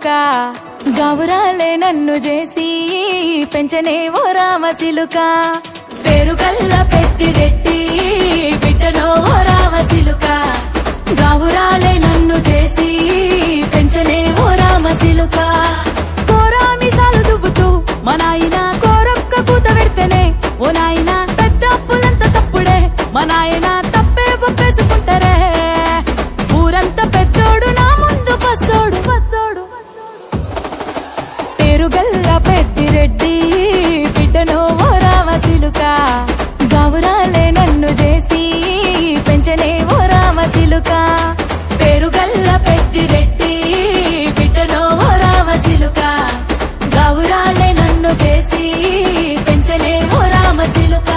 సిలుక గౌరాలే నన్ను చేసి పెంచనే ఓ రామ సిలుక పేరుగల్ల పెద్దిరెడ్డి బిడ్డనో ఓ రామ సిలుక గౌరాలే నన్ను చేసి పెంచనే ఓ రామ సిలుక కోరామిసాలు దువ్వుతూ మా నాయన కోరొక్క కూత పెడితేనే ఓ నాయన పెద్ద అప్పులంత చప్పుడే మా నాయన తప్పే ఒప్పేసుకుంటారే ఊరంతా పెద్దోడు నా ముందు పచ్చోడు పచ్చోడు పేరుగల్ల పెద్దిరెడ్డి బిడ్డనో ఓ రామ సిలుక గౌరాలే నన్ను చేసి పెంచనే ఓ రామ సిలుక పేరుగల్ల పెద్దిరెడ్డి బిడ్డనో ఓ రామ సిలుక గౌరాలే నన్ను చేసి పెంచనే ఓ రామ సిలుక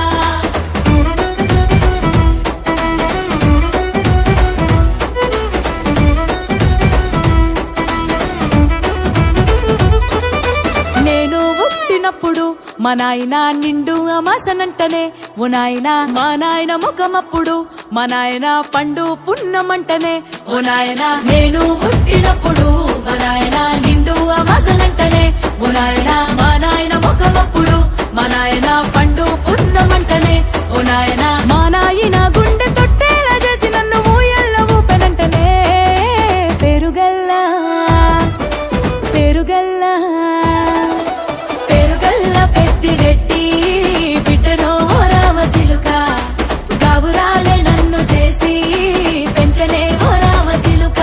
నేను పుట్టినప్పుడు మా నాయన నిండు అమాసనంటనే ఓ నాయన మా నాయన ముఖమప్పుడు మా నాయన పండు పున్నమంటనే ఓ నాయనా నేను పుట్టినప్పుడు మా నాయన నిండు అమాసనంటనే ఓ నాయనా మా నాయన ముఖమప్పుడు మా నాయన పండు పున్నమంటనే ఓ నాయనా మా నాయన గుండె తొట్టేలా చేసి నన్ను ఊయల్ల ఊపెనంటనే పెరుగల్లా పెరుగల్లా పేరుగల్ల పెద్దిరెడ్డి బిడ్డనో ఓ రామ సిలుక గౌరాలే నన్ను చేసి పెంచనే ఓ రామ సిలుక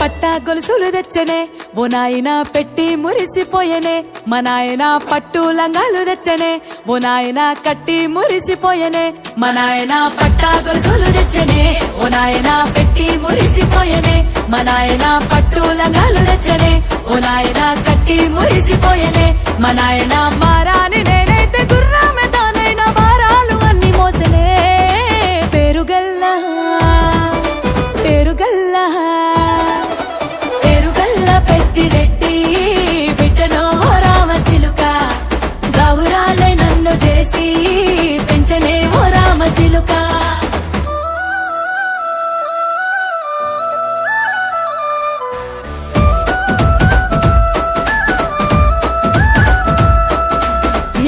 పట్టా గొలుసులు తెచ్చనే ఓ నాయన పెట్టి మురిసిపోయనే మా నాయన పట్టు లంగాలు తెచ్చనే ఓ నాయన కట్టి మురిసిపోయనే మా నాయన పట్టా గొలుసులు తెచ్చనే ఓ నాయన పెట్టి మురిసిపోయనే మా నాయన పట్టు లంగాలు తెచ్చనే ఓ నాయన కట్టి మురిసిపోయనే మా నాయన మారాని నేనైతే గుర్రామె తానైనా భారాలు అన్ని మోసనే పేరుగల్లా పేరుగల్లా పేరుగల్ల పెద్దిరెడ్డి బిడ్డనో ఓ రామ సిలుక గౌరాలే నన్ను చేసి పెంచనే ఓ రామ సిలుక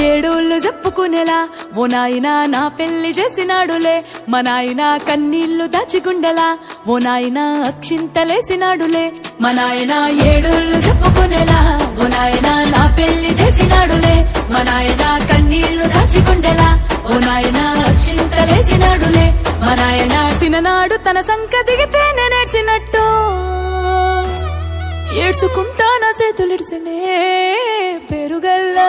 ఏడోళ్ళు చెప్పుకునేలా ఓ నాయన నా పెళ్లి చేసినాడులే మా నాయన కన్నీళ్లు దాచిగుండెలా ఓ నాయన అక్షింతలేసినాడులే మా నాయన ఏడుళ్ళు చెప్పుకునేలా ఓ నాయన నా పెళ్లి చేసినాడులే మా నాయన కన్నీళ్లు దాచికుండెలా ఓ నాయన అక్షింతలేసినాడులే మా నాయన సిననాడు తన సంక దిగితే నేనేడ్చినట్టు ఏడ్చుకుంటా నా చేతులిడిసినే పెరుగల్లా